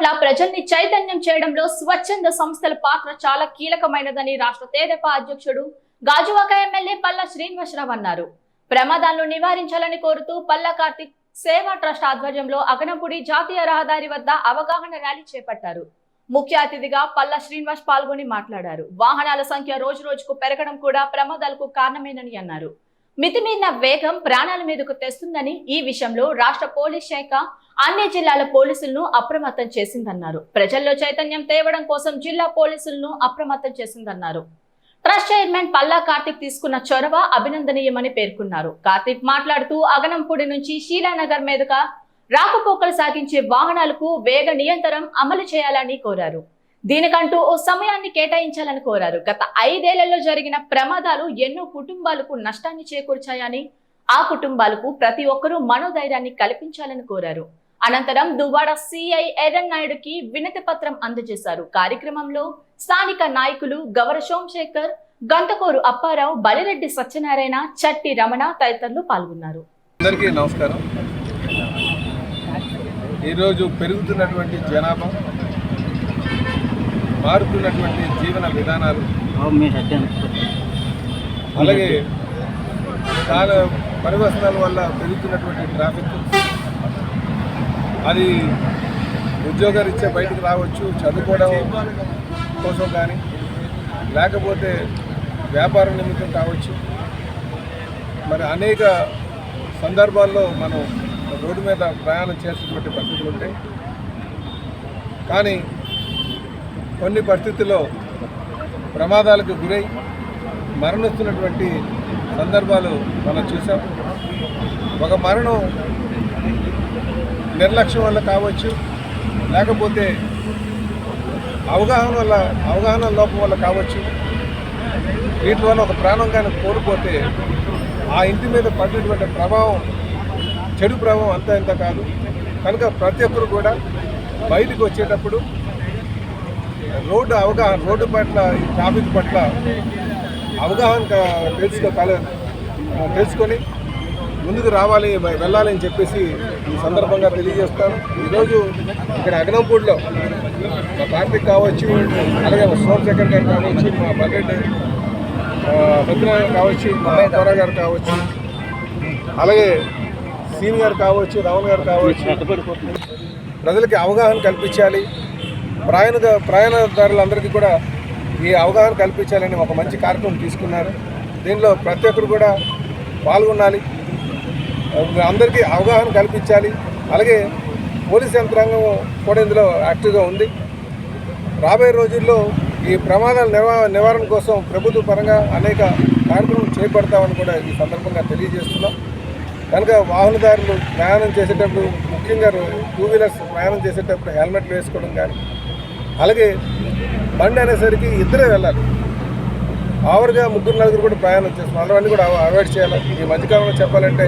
పట్ల ప్రజల్ని చైతన్యం చేయడంలో స్వచ్ఛంద సంస్థల పాత్ర చాలా కీలకమైనదని రాష్ట్ర తెదేపా అధ్యక్షుడు గాజువాక ఎమ్మెల్యే పల్లా శ్రీనివాసరావు అన్నారు. ప్రమాదాలను నివారించాలని కోరుతూ పల్లా కార్తిక్ సేవా ట్రస్ట్ ఆధ్వర్యంలో అగనంపూడి జాతీయ రహదారి వద్ద అవగాహన ర్యాలీ చేపట్టారు. ముఖ్య అతిథిగా పల్లా శ్రీనివాస్ పాల్గొని మాట్లాడారు. వాహనాల సంఖ్య రోజు రోజుకు పెరగడం కూడా ప్రమాదాలకు కారణమేనని అన్నారు. మితిమీరిన వేగం ప్రాణాల మీదకు తెస్తుందని, ఈ విషయంలో రాష్ట్ర పోలీస్ శాఖ అన్ని జిల్లాల పోలీసులను అప్రమత్తం చేసిందన్నారు. ప్రజల్లో చైతన్యం తేవడం కోసం జిల్లా పోలీసులను అప్రమత్తం చేసిందన్నారు. ట్రస్ట్ చైర్మన్ పల్లా కార్తిక్ తీసుకున్న చొరవ అభినందనీయమని పేర్కొన్నారు. కార్తిక్ మాట్లాడుతూ అగనంపూడి నుంచి శీలానగర్ మీదుగా రాకపోకలు సాగించే వాహనాలకు వేగ నియంత్రణ అమలు చేయాలని కోరారు. దీనికంటూ ఓ సమయాన్ని కేటాయించాలని కోరారు. గత 5 ఏళ్లలో జరిగిన ప్రమాదాలు ఎన్నో కుటుంబాలకు నష్టాన్ని చేకూర్చాయని, ఆ కుటుంబాలకు ప్రతి ఒక్కరూ మనోధైర్యాన్ని కల్పించాలని కోరారు. అనంతరం దువ్వాడ సిఐ ఎర్రన్ నాయుడుకి వినతి పత్రం అందజేశారు. కార్యక్రమంలో స్థానిక నాయకులు గవర సోమశేఖర్, గంతకూరు అప్పారావు, బలిరెడ్డి సత్యనారాయణ, చట్టి రమణ తదితరులు పాల్గొన్నారు. అందరికీ నమస్కారం. ఈరోజు పెరుగుతున్నటువంటి జనాభా, మారుతున్నటువంటి జీవన విధానాలు, అలాగే చాలా పరివర్తనాల వల్ల పెరుగుతున్నటువంటి ట్రాఫిక్, అది ఉద్యోగరీత్యా బయటకు రావచ్చు, చదువుకోవడం కోసం కానీ, లేకపోతే వ్యాపార నిమిత్తం కావచ్చు. మరి అనేక సందర్భాల్లో మనం రోడ్డు మీద ప్రయాణం చేసేటువంటి పరిస్థితులు ఉంటాయి. కానీ కొన్ని పరిస్థితుల్లో ప్రమాదాలకు గురై మరణిస్తున్నటువంటి సందర్భాలు మనం చూసాం. ఒక మరణం నిర్లక్ష్యం వల్ల కావచ్చు, లేకపోతే అవగాహన లోపం వల్ల కావచ్చు. వీటి వల్ల ఒక ప్రాణం కానీ కోల్పోతే ఆ ఇంటి మీద పడినటువంటి ప్రభావం, చెడు ప్రభావం అంతా ఇంత కాదు. కనుక ప్రతి ఒక్కరు కూడా బయటకు వచ్చేటప్పుడు రోడ్డు పట్ల, ఈ ట్రాఫిక్ పట్ల అవగాహన తెలుసుకొని ముందుకు వెళ్ళాలి అని చెప్పేసి ఈ సందర్భంగా తెలియజేస్తాను. ఈరోజు ఇక్కడ అగనంపూడిలో మా కార్తిక్ కావచ్చు, అలాగే సోమశేఖర్ గారు కావచ్చు, మా బల్లెడ్డి సత్యనారాయణ కావచ్చు, మా త్వర గారు కావచ్చు, అలాగే సీన్ గారు కావచ్చు, రావణ్ గారు కావచ్చు, ప్రజలకి అవగాహన కల్పించాలి. ప్రయాణదారులందరికీ కూడా ఈ అవగాహన కల్పించాలని ఒక మంచి కార్యక్రమం తీసుకున్నారు. దీనిలో ప్రతి ఒక్కరు కూడా పాల్గొనాలి, అందరికీ అవగాహన కల్పించాలి. అలాగే పోలీస్ యంత్రాంగం కూడా ఇందులో యాక్టివ్గా ఉంది. రాబోయే రోజుల్లో ఈ ప్రమాదాల నివారణ కోసం ప్రభుత్వ పరంగా అనేక కార్యక్రమాలు చేపడతామని కూడా ఈ సందర్భంగా తెలియజేస్తున్నాం. కనుక వాహనదారులు ప్రయాణం చేసేటప్పుడు, ముఖ్యంగా 2 వీలర్స్ ప్రయాణం చేసేటప్పుడు హెల్మెట్లు వేసుకోవడం కానీ, అలాగే బండి అనేసరికి ఇద్దరే వెళ్ళాలి. ఆవరుగా 3-4 కూడా ప్రయాణం చేస్తున్నారు. అవన్నీ కూడా అవాయిడ్ చేయాలి. ఈ మధ్యకాలంలో చెప్పాలంటే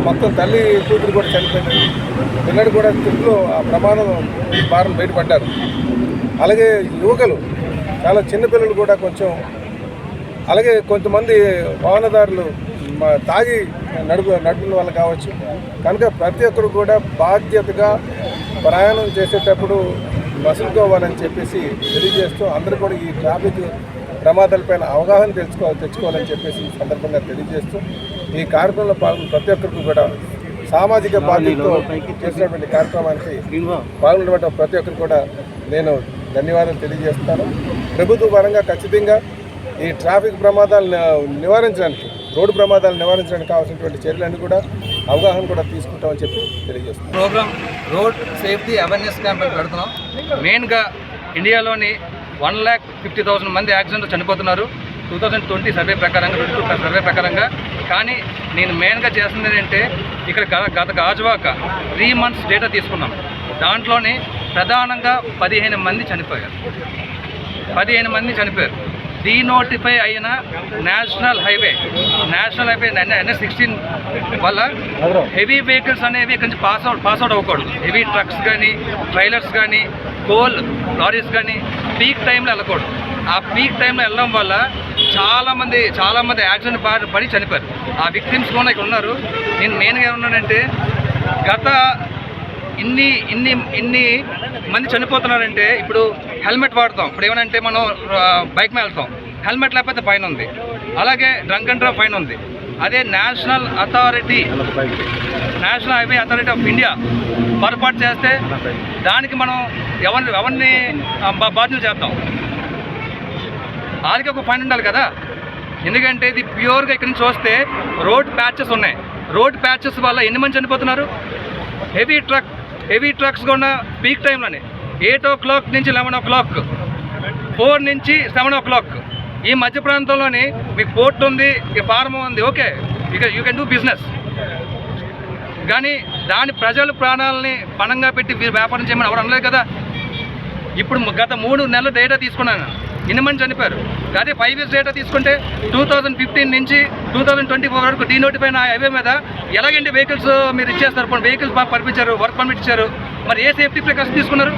మొత్తం తల్లి కూతురు కూడా చనిపోయింది, పిల్లడు కూడా తిరుగులో ఆ ప్రమాదం భారం బయటపడ్డారు. అలాగే యువకులు, చాలా చిన్నపిల్లలు కూడా కొంచెం, అలాగే కొంతమంది వాహనదారులు తాగి నడుపుల వల్ల కావచ్చు. కనుక ప్రతి ఒక్కరు కూడా బాధ్యతగా ప్రయాణం చేసేటప్పుడు మసులుకోవాలని చెప్పేసి తెలియజేస్తూ, అందరూ కూడా ఈ ట్రాఫిక్ ప్రమాదాలపైన అవగాహన తెచ్చుకోవాలని చెప్పేసి ఈ సందర్భంగా తెలియజేస్తూ, ఈ కార్యక్రమంలో పాల్గొన్న ప్రతి ఒక్కరికి కూడా సామాజిక బాధ్యతతో చేసినటువంటి కార్యక్రమానికి పాల్గొన్నటువంటి ప్రతి ఒక్కరు కూడా నేను ధన్యవాదాలు తెలియజేస్తాను. ప్రభుత్వ పరంగా ఖచ్చితంగా ఈ ట్రాఫిక్ ప్రమాదాలను నివారించడానికి, రోడ్డు ప్రమాదాలను నివారించడానికి కావాల్సినటువంటి చర్యలన్నీ కూడా అవగాహన కూడా తీసుకుంటామని చెప్పి తెలియజేస్తున్నాం. Program road safety awareness campaign పెడుతున్నాం. మెయిన్గా ఇండియాలోని 1,50,000 మంది యాక్సిడెంట్లు చనిపోతున్నారు 2020 సర్వే ప్రకారంగా, 22 సర్వే ప్రకారంగా. కానీ నేను మెయిన్గా చేస్తుంది ఏంటంటే, ఇక్కడ గత గాజువాక 3 months డేటా తీసుకున్నాం. దాంట్లోనే ప్రధానంగా 15 మంది చనిపోయారు. డీనోటిఫై అయిన నేషనల్ హైవే NH16 వల్ల హెవీ వెహికల్స్ అనేవి ఇక్కడి నుంచి పాస్అవుట్ అవ్వకూడదు. హెవీ ట్రక్స్ కానీ, ట్రైలర్స్ కానీ, కోల్ లారీస్ కానీ పీక్ టైంలో వెళ్ళకూడదు. ఆ పీక్ టైంలో వెళ్ళడం వల్ల చాలామంది యాక్సిడెంట్ పడి చనిపోయారు. ఆ విక్టిమ్స్ కూడా ఇక్కడ ఉన్నారు. నేను మెయిన్గా ఏమన్నానంటే, గత ఇన్ని మంది చనిపోతున్నారంటే ఇప్పుడు హెల్మెట్ వాడతాం. ఇప్పుడు ఏమనంటే మనం బైక్ మీద వెళ్తాం, హెల్మెట్ లేకపోతే ఫైన్ ఉంది. అలాగే డ్రంక్ అండ్ డ్రైవ్ ఫైన్ ఉంది. అదే national highway authority of India పొరపాటు చేస్తే దానికి మనం ఎవరిని బాధ్యులు చేద్దాం? వాళ్ళకి ఒక ఫైన్ ఉండాలి కదా. ఎందుకంటే ఇది ప్యూర్గా ఇక్కడి నుంచి వస్తే రోడ్ ప్యాచెస్ ఉన్నాయి. రోడ్ ప్యాచెస్ వల్ల ఎన్ని మంది చనిపోతున్నారు? హెవీ ట్రక్స్ కూడా పీక్ టైంలోనే 8 o'clock నుంచి 11 o'clock, 4 నుంచి 7 o'clock ఈ మధ్య ప్రాంతంలోని మీకు పోర్ట్ ఉంది, ఫార్మ్ ఉంది, okay, you can do business. కానీ దాని ప్రజల ప్రాణాలని పణంగా పెట్టి వ్యాపారం చేయమని ఎవరు అనలేదు కదా. ఇప్పుడు గత 3 నెలల డేటా తీసుకున్నాను, ఎన్ని మంది చనిపోయారు. అదే 5 years డేటా తీసుకుంటే 2015 నుంచి 2024 వరకు డీనోటిఫై అయిన హైవే మీద ఎలాగంటే వెహికల్స్ మీరు ఇచ్చేస్తారు. వెహికల్స్ పంపించారు, వర్క్ పర్మిట్ ఇచ్చారు, మరి ఏ సేఫ్టీ ప్రికాషన్ తీసుకున్నారు?